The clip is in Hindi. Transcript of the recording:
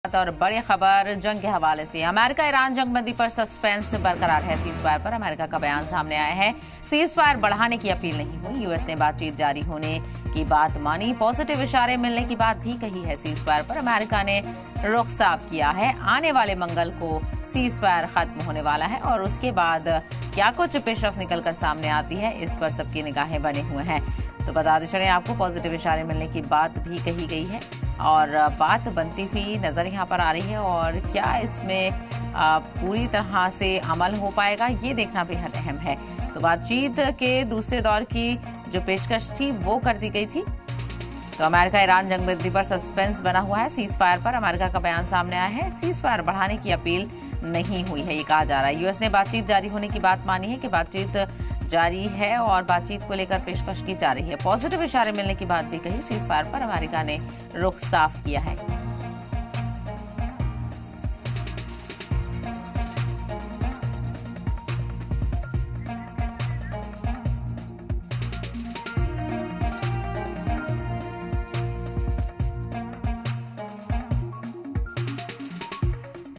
और बड़ी खबर जंग के हवाले से। अमेरिका ईरान जंगबंदी पर सस्पेंस बरकरार है। सीजफायर पर अमेरिका का बयान सामने आया है। सीजफायर बढ़ाने की अपील नहीं हुई। यूएस ने बातचीत जारी होने की बात मानी। पॉजिटिव इशारे मिलने की बात भी कही है। सीजफायर पर अमेरिका ने रुख साफ किया है। आने वाले मंगल को सीजफायर खत्म होने वाला है और उसके बाद क्या कुछ पेशरफ निकलकर सामने आती है, इस पर सबकी निगाहें बने हुए हैं। तो बताते चलें आपको, पॉजिटिव इशारे मिलने की बात भी कही गई है और बात बनती हुई नजर यहाँ पर आ रही है। और क्या इसमें पूरी तरह से अमल हो पाएगा, ये देखना बेहद अहम है। तो बातचीत के दूसरे दौर की जो पेशकश थी वो कर दी गई थी। तो अमेरिका ईरान जंगबंदी पर सस्पेंस बना हुआ है। सीज फायर पर अमेरिका का बयान सामने आया है। सीज फायर बढ़ाने की अपील नहीं हुई है, ये कहा जा रहा है। यूएस ने बातचीत जारी होने की बात मानी है कि बातचीत जारी है और बातचीत को लेकर पेशकश की जा रही है। पॉजिटिव इशारे मिलने की बात भी कही। सीज फायर पर अमेरिका ने रुख साफ किया है।